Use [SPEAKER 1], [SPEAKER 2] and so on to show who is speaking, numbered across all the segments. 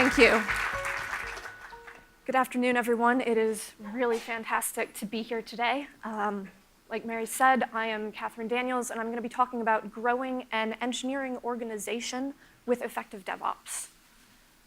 [SPEAKER 1] Thank you. Good afternoon, everyone. It is really fantastic to be here today. Like Mary said, I am Catherine Daniels, and I'm going to be talking about growing an engineering organization with effective DevOps.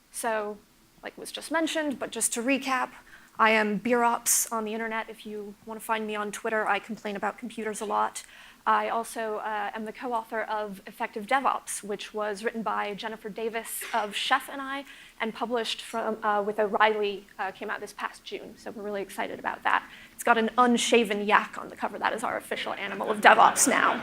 [SPEAKER 1] So, like was just mentioned, but just to recap, I am BeerOps on the internet. If you want to find me on Twitter, I complain about computers a lot. I also am the co-author of Effective Devops, which was written by Jennifer Davis of Chef and I, and published with O'Reilly, came out this past June. So we're really excited about that. It's got an unshaven yak on the cover. That is our official animal of DevOps now.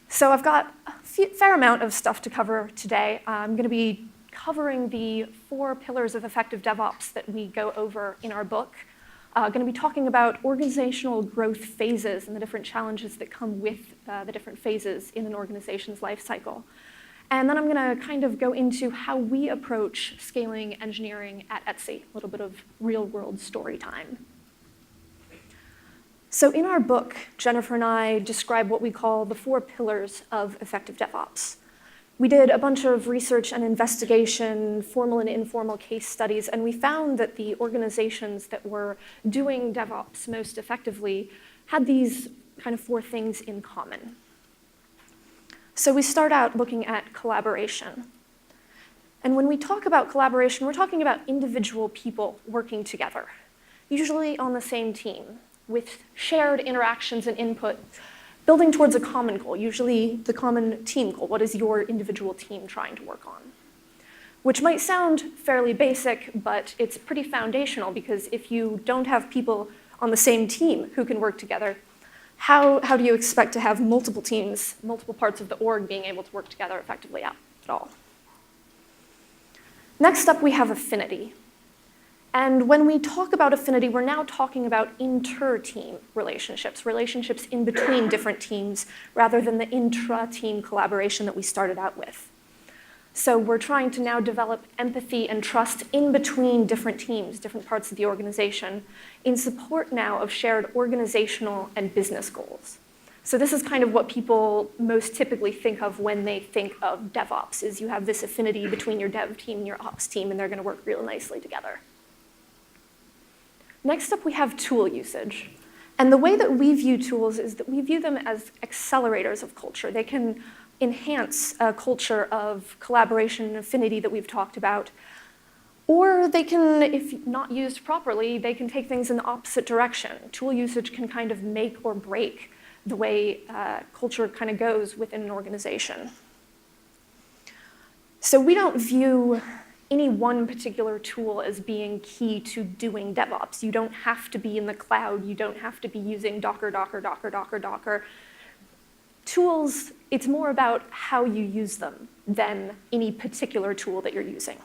[SPEAKER 1] So I've got a fair amount of stuff to cover today. I'm going to be covering the 4 pillars of effective DevOps that we go over in our book. Going to be talking about organizational growth phases and the different challenges that come with the different phases in an organization's life cycle. And then I'm going to kind of go into how we approach scaling engineering at Etsy, a little bit of real-world story time. So in our book, Jennifer and I describe what we call the 4 pillars of effective DevOps. We did a bunch of research and investigation, formal and informal case studies, and we found that the organizations that were doing DevOps most effectively had these kind of 4 things in common. So we start out looking at collaboration. And when we talk about collaboration, we're talking about individual people working together, usually on the same team, with shared interactions and input, building towards a common goal, usually the common team goal. What is your individual team trying to work on? Which might sound fairly basic, but it's pretty foundational, because if you don't have people on the same team who can work together, how do you expect to have multiple teams, multiple parts of the org being able to work together effectively at all? Next up, we have affinity. And when we talk about affinity, we're now talking about inter-team relationships, relationships in between different teams, rather than the intra-team collaboration that we started out with. So we're trying to now develop empathy and trust in between different teams, different parts of the organization, in support now of shared organizational and business goals. So this is kind of what people most typically think of when they think of DevOps, is you have this affinity between your dev team and your ops team, and they're going to work real nicely together. Next up, we have tool usage. And the way that we view tools is that we view them as accelerators of culture. They can enhance a culture of collaboration and affinity that we've talked about. Or they can, if not used properly, they can take things in the opposite direction. Tool usage can kind of make or break the way culture kind of goes within an organization. So we don't view any one particular tool as being key to doing DevOps. You don't have to be in the cloud. You don't have to be using Docker. Tools, it's more about how you use them than any particular tool that you're using.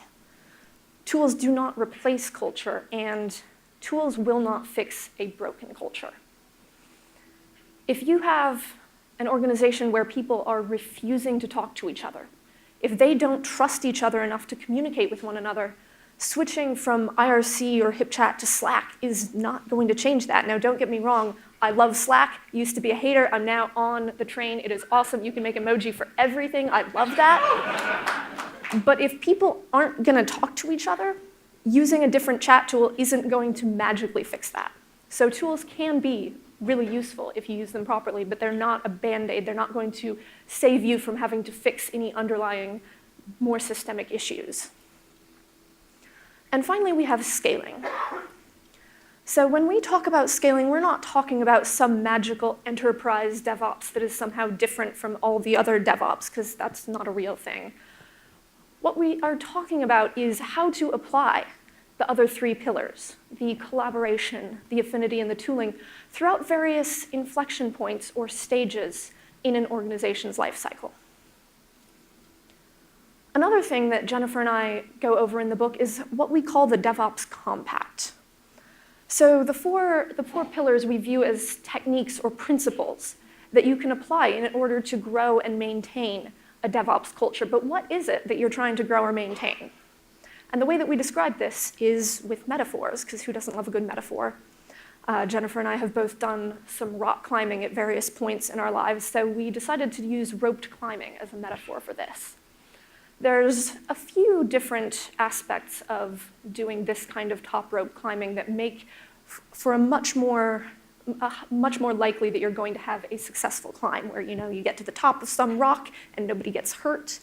[SPEAKER 1] Tools do not replace culture, and tools will not fix a broken culture. If you have an organization where people are refusing to talk to each other, if they don't trust each other enough to communicate with one another, switching from IRC or HipChat to Slack is not going to change that. Now, don't get me wrong, I love Slack. Used to be a hater, I'm now on the train. It is awesome. You can make emoji for everything. I love that. But if people aren't going to talk to each other, using a different chat tool isn't going to magically fix that. So tools can be really useful if you use them properly, but they're not a Band-Aid. They're not going to save you from having to fix any underlying, more systemic issues. And finally, we have scaling. So when we talk about scaling, we're not talking about some magical enterprise DevOps that is somehow different from all the other DevOps, because that's not a real thing. What we are talking about is how to apply the other 3 pillars, the collaboration, the affinity, and the tooling, throughout various inflection points or stages in an organization's life cycle. Another thing that Jennifer and I go over in the book is what we call the Devops Compact. So the four pillars we view as techniques or principles that you can apply in order to grow and maintain a DevOps culture. But what is it that you're trying to grow or maintain? And the way that we describe this is with metaphors, because who doesn't love a good metaphor? Jennifer and I have both done some rock climbing at various points in our lives, so we decided to use roped climbing as a metaphor for this. There's a few different aspects of doing this kind of top rope climbing that make for a much more likely that you're going to have a successful climb, where you get to the top of some rock and nobody gets hurt.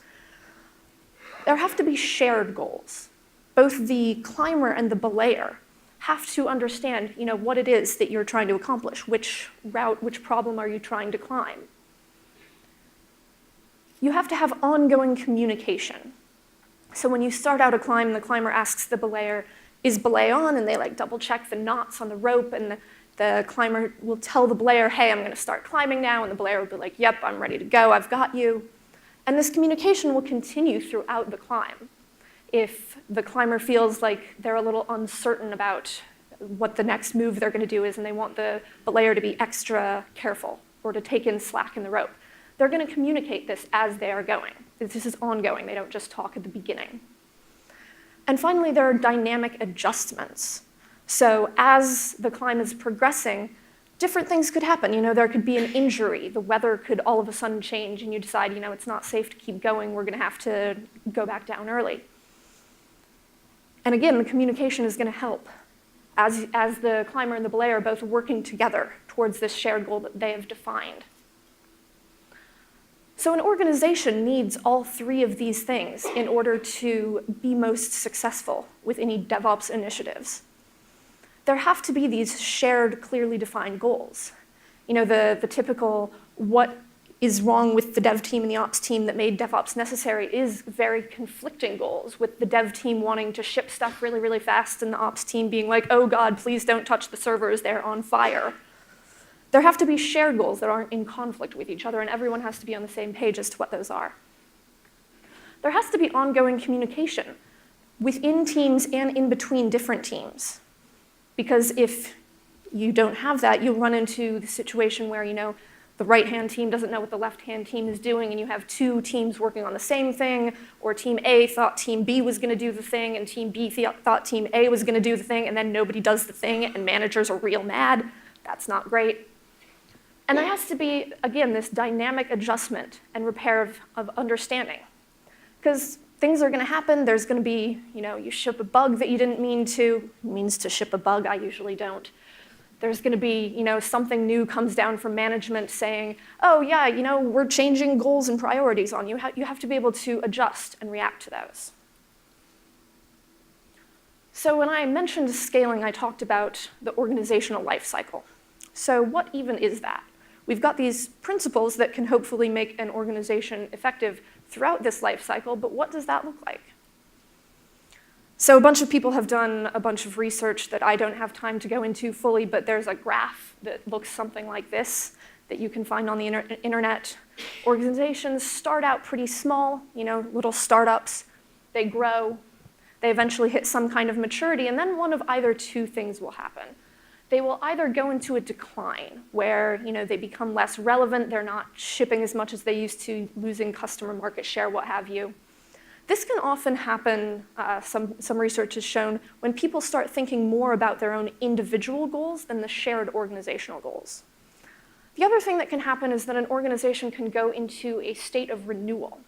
[SPEAKER 1] There have to be shared goals. Both the climber and the belayer have to understand what it is that you're trying to accomplish, which route, which problem are you trying to climb. You have to have ongoing communication. So when you start out a climb, the climber asks the belayer, is belay on? And they double check the knots on the rope, and the climber will tell the belayer, hey, I'm going to start climbing now, and the belayer will be like, yep, I'm ready to go, I've got you. And this communication will continue throughout the climb. If the climber feels like they're a little uncertain about what the next move they're going to do is, and they want the belayer to be extra careful or to take in slack in the rope, they're going to communicate this as they are going. This is ongoing. They don't just talk at the beginning. And finally, there are dynamic adjustments. So as the climb is progressing, different things could happen. There could be an injury. The weather could all of a sudden change, and you decide, it's not safe to keep going. We're going to have to go back down early. And again, the communication is going to help as the climber and the belayer are both working together towards this shared goal that they have defined. So an organization needs all three of these things in order to be most successful with any DevOps initiatives. There have to be these shared, clearly defined goals. The typical what is wrong with the dev team and the ops team that made DevOps necessary is very conflicting goals, with the dev team wanting to ship stuff really, really fast and the ops team being like, oh God, please don't touch the servers, they're on fire. There have to be shared goals that aren't in conflict with each other, and everyone has to be on the same page as to what those are. There has to be ongoing communication within teams and in between different teams. Because if you don't have that, you'll run into the situation where, the right-hand team doesn't know what the left-hand team is doing, and you have two teams working on the same thing, or Team A thought Team B was going to do the thing, and Team B thought Team A was going to do the thing, and then nobody does the thing, and managers are real mad. That's not great. And there has to be, again, this dynamic adjustment and repair of understanding. Because things are going to happen. There's going to be, you ship a bug that you didn't mean to. It means to ship a bug. I usually don't. There's going to be, something new comes down from management saying, oh, yeah, we're changing goals and priorities on you. You have to be able to adjust and react to those. So when I mentioned scaling, I talked about the organizational lifecycle. So what even is that? We've got these principles that can hopefully make an organization effective throughout this life cycle, but what does that look like? So a bunch of people have done a bunch of research that I don't have time to go into fully, but there's a graph that looks something like this that you can find on the internet. Organizations start out pretty small, little startups. They grow. They eventually hit some kind of maturity, and then one of either two things will happen. They will either go into a decline where they become less relevant, they're not shipping as much as they used to, losing customer market share, what have you. This can often happen, some research has shown, when people start thinking more about their own individual goals than the shared organizational goals. The other thing that can happen is that an organization can go into a state of renewal.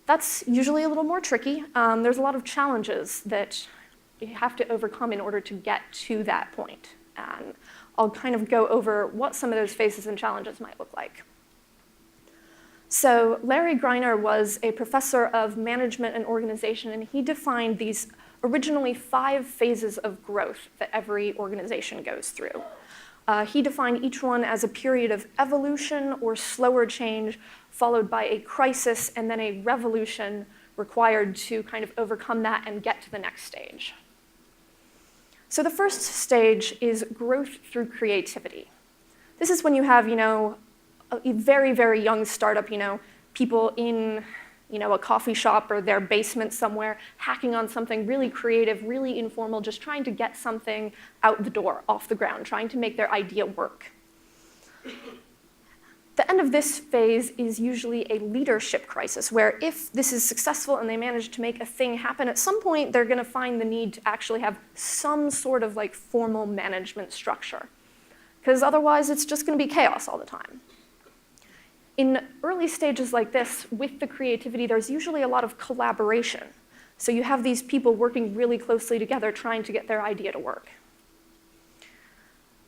[SPEAKER 1] That's usually a little more tricky. There's a lot of challenges that you have to overcome in order to get to that point. And I'll kind of go over what some of those phases and challenges might look like. So Larry Greiner was a professor of management and organization, and he defined these originally 5 phases of growth that every organization goes through. He defined each one as a period of evolution or slower change, followed by a crisis and then a revolution required to kind of overcome that and get to the next stage. So the first stage is growth through creativity. This is when you have, a very, very young startup, people in, a coffee shop or their basement somewhere, hacking on something really creative, really informal, just trying to get something out the door, off the ground, trying to make their idea work. The end of this phase is usually a leadership crisis, where if this is successful and they manage to make a thing happen, at some point they're going to find the need to actually have some sort of formal management structure. Because otherwise it's just going to be chaos all the time. In early stages like this, with the creativity, there's usually a lot of collaboration. So you have these people working really closely together trying to get their idea to work.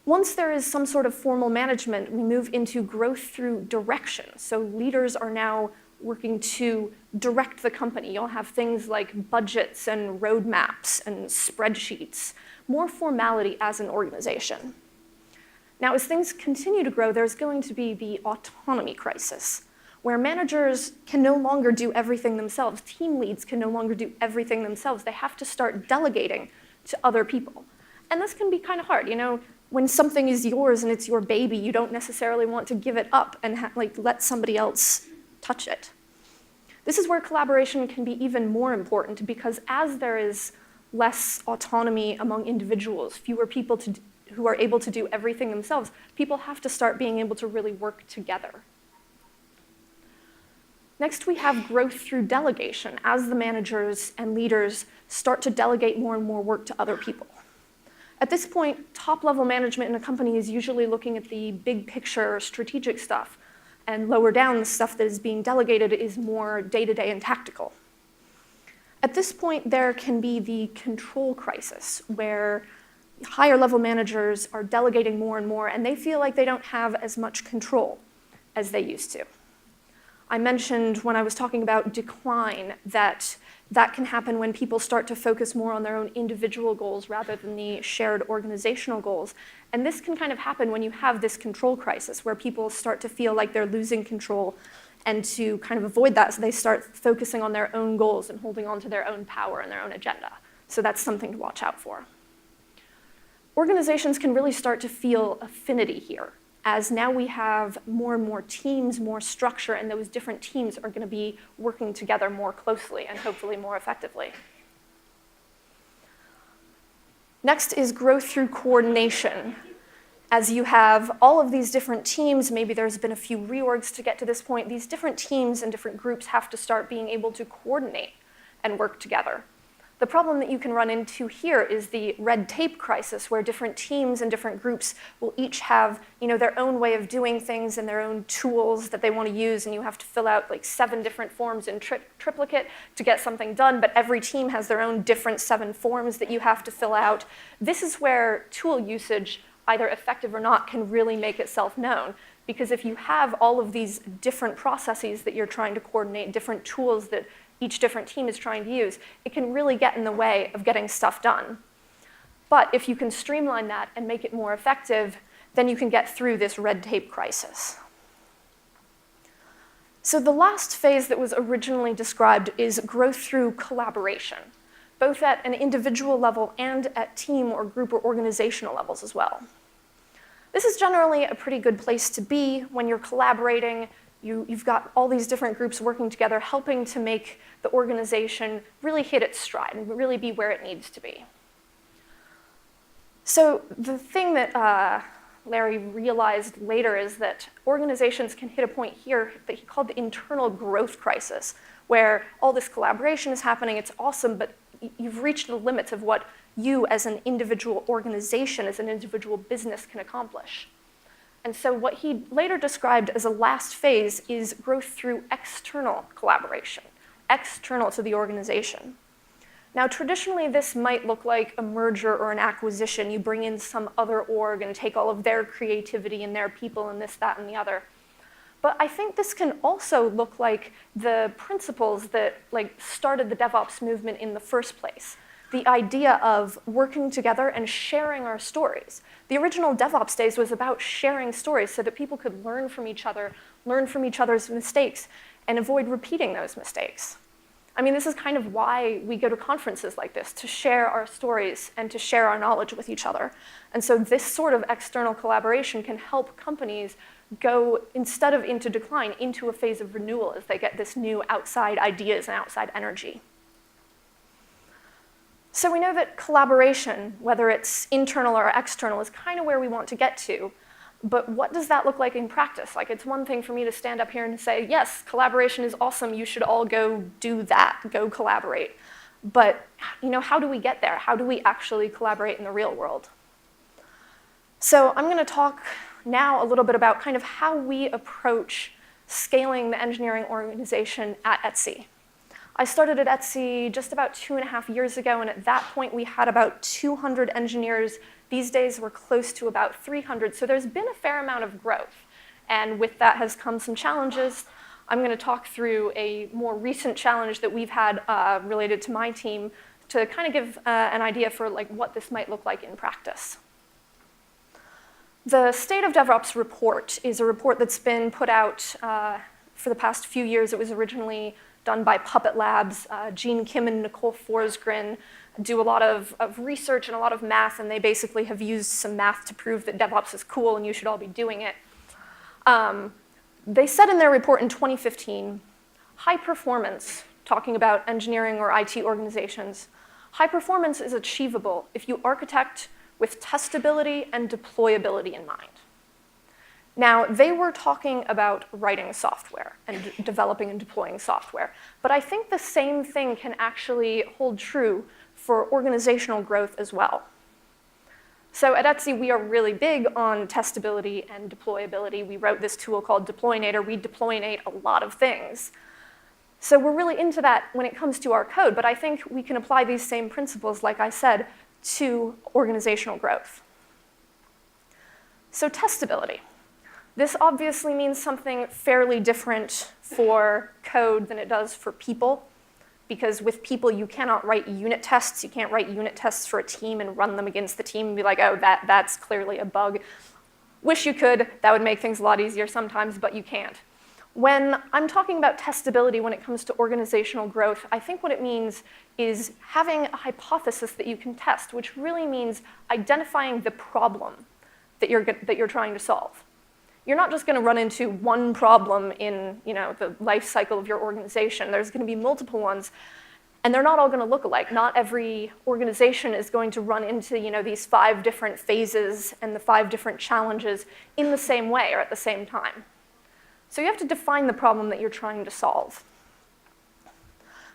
[SPEAKER 1] Once there is some sort of formal management, we move into growth through direction. So leaders are now working to direct the company. You'll have things like budgets and roadmaps and spreadsheets, more formality as an organization. Now, as things continue to grow, there's going to be the autonomy crisis, where managers can no longer do everything themselves. Team leads can no longer do everything themselves. They have to start delegating to other people. And this can be kind of hard. You know, when something is yours and it's your baby, you don't necessarily want to give it up and let somebody else touch it. This is where collaboration can be even more important, because as there is less autonomy among individuals, fewer people who are able to do everything themselves, people have to start being able to really work together. Next, we have growth through delegation, as the managers and leaders start to delegate more and more work to other people. At this point, top-level management in a company is usually looking at the big picture strategic stuff, and lower down, the stuff that is being delegated is more day-to-day and tactical. At this point, there can be the control crisis, where higher-level managers are delegating more and more, and they feel like they don't have as much control as they used to. I mentioned when I was talking about decline that can happen when people start to focus more on their own individual goals rather than the shared organizational goals. And this can kind of happen when you have this control crisis, where people start to feel like they're losing control, and to kind of avoid that, so they start focusing on their own goals and holding on to their own power and their own agenda. So that's something to watch out for. Organizations can really start to feel affinity here, as now we have more and more teams, more structure, and those different teams are going to be working together more closely and hopefully more effectively. Next is growth through coordination. As you have all of these different teams, maybe there's been a few reorgs to get to this point, these different teams and different groups have to start being able to coordinate and work together. The problem that you can run into here is the red tape crisis, where different teams and different groups will each have, their own way of doing things and their own tools that they want to use, and you have to fill out like 7 different forms in triplicate to get something done, but every team has their own different 7 forms that you have to fill out. This is where tool usage, either effective or not, can really make itself known. Because if you have all of these different processes that you're trying to coordinate, different tools that each different team is trying to use, it can really get in the way of getting stuff done. But if you can streamline that and make it more effective, then you can get through this red tape crisis. So the last phase that was originally described is growth through collaboration, both at an individual level and at team or group or organizational levels as well. This is generally a pretty good place to be when you're collaborating. You've got all these different groups working together, helping to make the organization really hit its stride and really be where it needs to be. So the thing that Larry realized later is that organizations can hit a point here that he called the internal growth crisis, where all this collaboration is happening, it's awesome, but you've reached the limits of what you as an individual organization, as an individual business can accomplish. And so what he later described as a last phase is growth through external collaboration, external to the organization. Now, traditionally, this might look like a merger or an acquisition. You bring in some other org and take all of their creativity and their people and this, that, and the other. But I think this can also look like the principles that started the DevOps movement in the first place. The idea of working together and sharing our stories. The original DevOps days was about sharing stories so that people could learn from each other, learn from each other's mistakes, and avoid repeating those mistakes. I mean, this is kind of why we go to conferences like this, to share our stories and to share our knowledge with each other. And so this sort of external collaboration can help companies go, instead of into decline, into a phase of renewal as they get this new outside ideas and outside energy. So we know that collaboration, whether it's internal or external, is kind of where we want to get to. But what does that look like in practice? It's one thing for me to stand up here and say, yes, collaboration is awesome. You should all go do that, go collaborate. But how do we get there? How do we actually collaborate in the real world? So I'm going to talk now a little bit about kind of how we approach scaling the engineering organization at Etsy. I started at Etsy just about 2.5 years ago, and at that point we had about 200 engineers. These days we're close to about 300, so there's been a fair amount of growth. And with that has come some challenges. I'm going to talk through a more recent challenge that we've had related to my team to kind of give an idea for what this might look like in practice. The State of DevOps report is a report that's been put out for the past few years. It was originally done by Puppet Labs. Gene Kim and Nicole Forsgren do a lot of research and a lot of math, and they basically have used some math to prove that DevOps is cool and you should all be doing it. They said in their report in 2015, high performance, talking about engineering or IT organizations, high performance is achievable if you architect with testability and deployability in mind. Now, they were talking about writing software and developing and deploying software, but I think the same thing can actually hold true for organizational growth as well. So at Etsy, we are really big on testability and deployability. We wrote this tool called Deploynator. We deploynate a lot of things. So we're really into that when it comes to our code, but I think we can apply these same principles, like I said, to organizational growth. So testability. This obviously means something fairly different for code than it does for people, because with people, you cannot write unit tests. You can't write unit tests for a team and run them against the team and be like, oh, that's clearly a bug. Wish you could. That would make things a lot easier sometimes, but you can't. When I'm talking about testability when it comes to organizational growth, I think what it means is having a hypothesis that you can test, which really means identifying the problem that you're trying to solve. You're not just going to run into one problem in the life cycle of your organization. There's going to be multiple ones, and they're not all going to look alike. Not every organization is going to run into these 5 different phases and the 5 different challenges in the same way or at the same time. So you have to define the problem that you're trying to solve.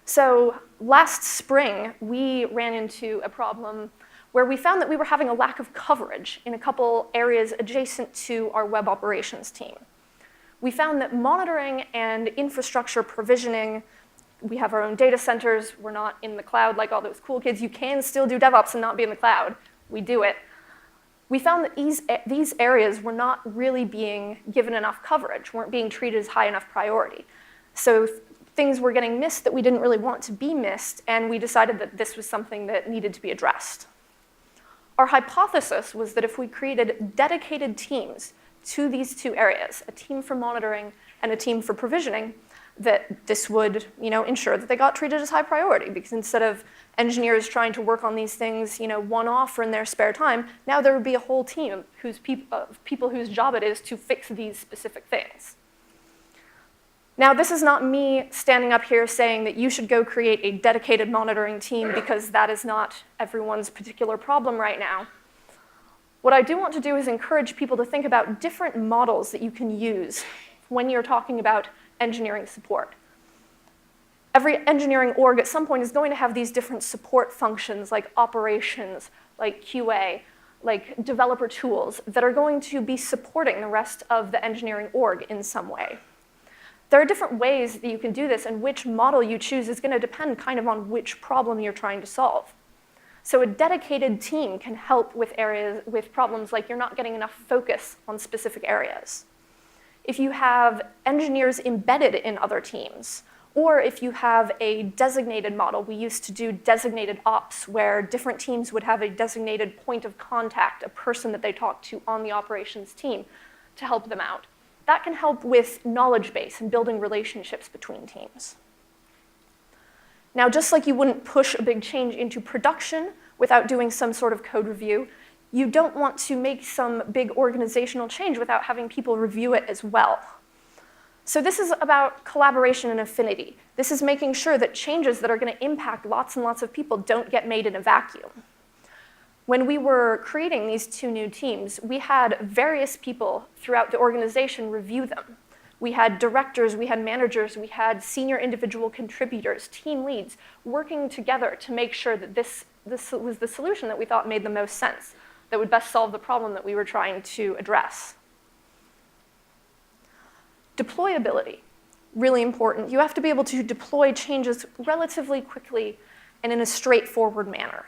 [SPEAKER 1] So last spring, we ran into a problem where we found that we were having a lack of coverage in a couple areas adjacent to our web operations team. We found that monitoring and infrastructure provisioning, we have our own data centers, we're not in the cloud like all those cool kids. You can still do DevOps and not be in the cloud. We do it. We found that these areas were not really being given enough coverage, weren't being treated as high enough priority. So things were getting missed that we didn't really want to be missed, and we decided that this was something that needed to be addressed. Our hypothesis was that if we created dedicated teams to these 2 areas, a team for monitoring and a team for provisioning, that this would ensure that they got treated as high priority, because instead of engineers trying to work on these things one-off or in their spare time, now there would be a whole team of people whose job it is to fix these specific things. Now, this is not me standing up here saying that you should go create a dedicated monitoring team, because that is not everyone's particular problem right now. What I do want to do is encourage people to think about different models that you can use when you're talking about engineering support. Every engineering org at some point is going to have these different support functions like operations, like QA, like developer tools that are going to be supporting the rest of the engineering org in some way. There are different ways that you can do this, and which model you choose is going to depend kind of on which problem you're trying to solve. So a dedicated team can help with problems like you're not getting enough focus on specific areas. If you have engineers embedded in other teams, or if you have a designated model, we used to do designated ops, where different teams would have a designated point of contact, a person that they talk to on the operations team to help them out. That can help with knowledge base and building relationships between teams. Now, just like you wouldn't push a big change into production without doing some sort of code review, you don't want to make some big organizational change without having people review it as well. So this is about collaboration and affinity. This is making sure that changes that are going to impact lots and lots of people don't get made in a vacuum. When we were creating these 2 new teams, we had various people throughout the organization review them. We had directors, we had managers, we had senior individual contributors, team leads, working together to make sure that this was the solution that we thought made the most sense, that would best solve the problem that we were trying to address. Deployability, really important. You have to be able to deploy changes relatively quickly and in a straightforward manner.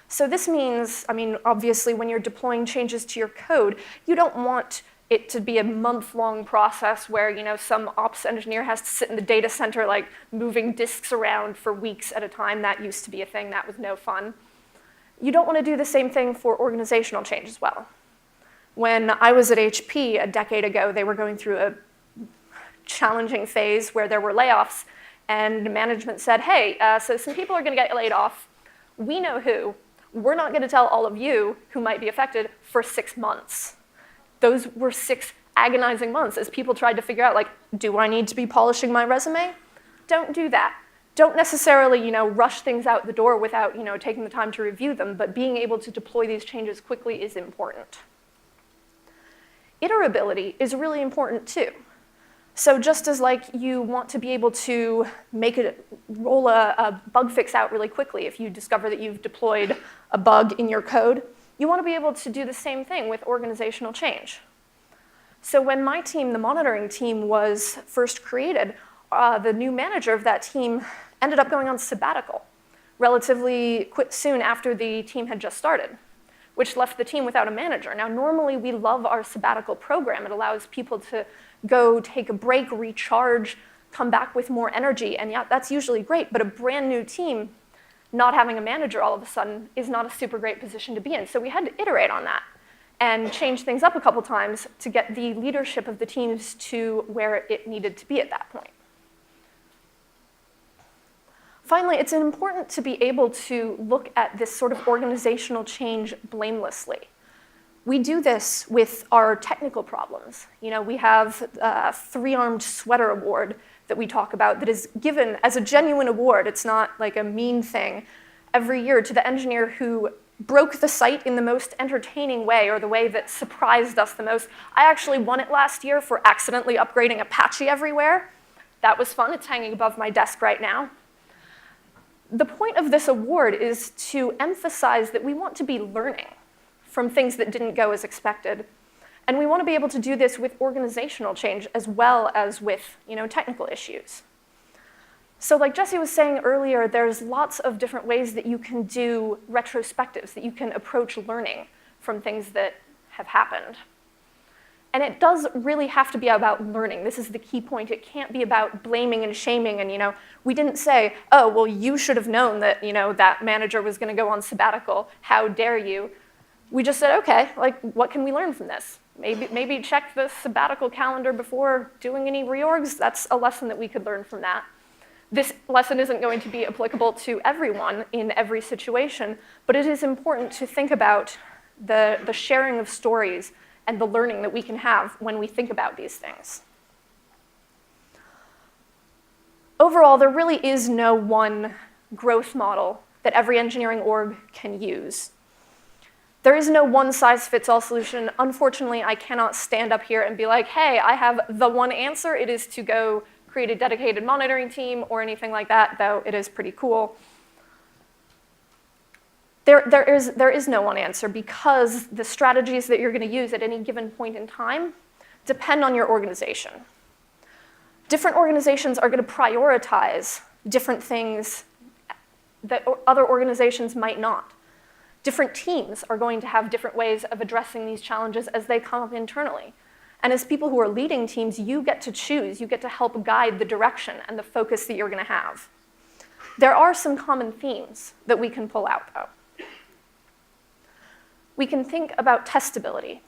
[SPEAKER 1] So this means, obviously when you're deploying changes to your code, you don't want it to be a month-long process where some ops engineer has to sit in the data center like moving disks around for weeks at a time. That used to be a thing. That was no fun. You don't want to do the same thing for organizational change as well. When I was at HP a decade ago, they were going through a challenging phase where there were layoffs, and management said, hey, so some people are going to get laid off. We know who. We're not going to tell all of you who might be affected for 6 months. Those were 6 agonizing months as people tried to figure out, like, do I need to be polishing my resume? Don't do that. Don't necessarily, rush things out the door without, taking the time to review them, but being able to deploy these changes quickly is important. Iterability is really important too. So just as you want to be able to roll a bug fix out really quickly if you discover that you've deployed a bug in your code, you want to be able to do the same thing with organizational change. So when my team, the monitoring team, was first created, the new manager of that team ended up going on sabbatical relatively soon after the team had just started, which left the team without a manager. Now, normally we love our sabbatical program. It allows people to go take a break, recharge, come back with more energy, and yeah, that's usually great, but a brand new team not having a manager all of a sudden is not a super great position to be in. So we had to iterate on that and change things up a couple times to get the leadership of the teams to where it needed to be at that point. Finally, it's important to be able to look at this sort of organizational change blamelessly. We do this with our technical problems. We have a 3-armed sweater award that we talk about that is given as a genuine award. It's not like a mean thing every year to the engineer who broke the site in the most entertaining way or the way that surprised us the most. I actually won it last year for accidentally upgrading Apache everywhere. That was fun. It's hanging above my desk right now. The point of this award is to emphasize that we want to be learning from things that didn't go as expected. And we want to be able to do this with organizational change as well as with technical issues. So like Jesse was saying earlier, there's lots of different ways that you can do retrospectives, that you can approach learning from things that have happened. And it does really have to be about learning. This is the key point. It can't be about blaming and shaming. And we didn't say, oh, well, you should have known that that manager was going to go on sabbatical. How dare you? We just said, okay, what can we learn from this? Maybe check the sabbatical calendar before doing any reorgs. That's a lesson that we could learn from that. This lesson isn't going to be applicable to everyone in every situation, but it is important to think about the sharing of stories and the learning that we can have when we think about these things. Overall, there really is no one growth model that every engineering org can use. There is no one-size-fits-all solution. Unfortunately, I cannot stand up here and be like, hey, I have the one answer. It is to go create a dedicated monitoring team or anything like that, though it is pretty cool. There is no one answer because the strategies that you're going to use at any given point in time depend on your organization. Different organizations are going to prioritize different things that other organizations might not. Different teams are going to have different ways of addressing these challenges as they come up internally. And as people who are leading teams, you get to choose, you get to help guide the direction and the focus that you're going to have. There are some common themes that we can pull out, though. We can think about testability,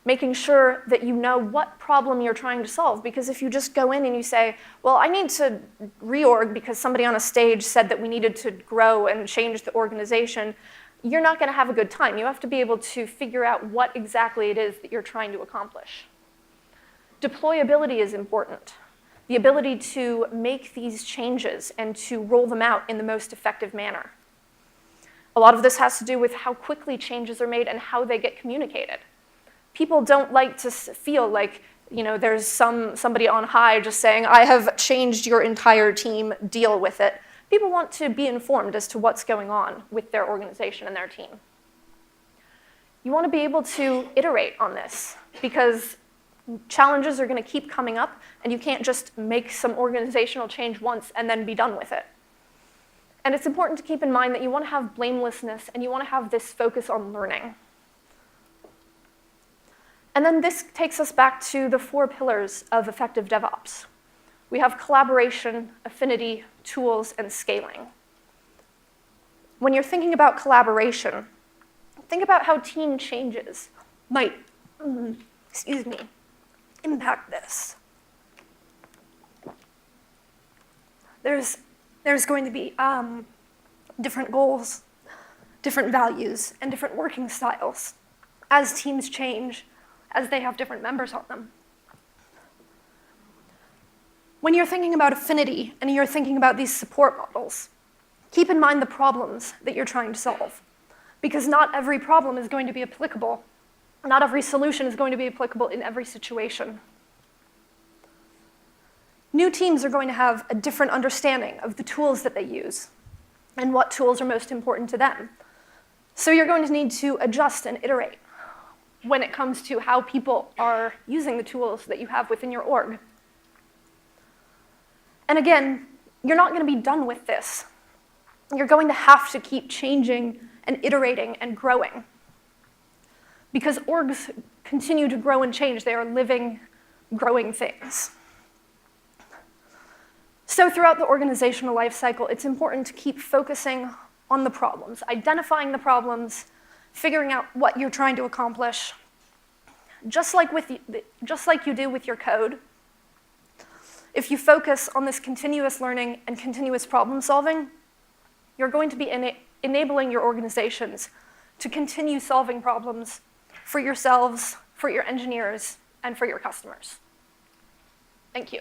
[SPEAKER 1] making sure that you know what problem you're trying to solve. Because if you just go in and you say, well, I need to reorg because somebody on a stage said that we needed to grow and change the organization, you're not going to have a good time. You have to be able to figure out what exactly it is that you're trying to accomplish. Deployability is important. The ability to make these changes and to roll them out in the most effective manner. A lot of this has to do with how quickly changes are made and how they get communicated. People don't like to feel like there's somebody on high just saying, I have changed your entire team, deal with it. People want to be informed as to what's going on with their organization and their team. You want to be able to iterate on this because Challenges are going to keep coming up, and you can't just make some organizational change once and then be done with it. And it's important to keep in mind that you want to have blamelessness, and you want to have this focus on learning. And then this takes us back to the 4 pillars of effective DevOps. We have collaboration, affinity, tools, and scaling. When you're thinking about collaboration, think about how team changes might, impact this. There's going to be different goals, different values, and different working styles as teams change, as they have different members on them. When you're thinking about affinity and you're thinking about these support models, keep in mind the problems that you're trying to solve, because not every problem is going to be applicable. Not every solution is going to be applicable in every situation. New teams are going to have a different understanding of the tools that they use and what tools are most important to them. So you're going to need to adjust and iterate when it comes to how people are using the tools that you have within your org. And again, you're not going to be done with this. You're going to have to keep changing and iterating and growing, because orgs continue to grow and change. They are living, growing things. So throughout the organizational life cycle, it's important to keep focusing on the problems, identifying the problems, figuring out what you're trying to accomplish, just like you do with your code. If you focus on this continuous learning and continuous problem solving, you're going to be enabling your organizations to continue solving problems for yourselves, for your engineers, and for your customers. Thank you.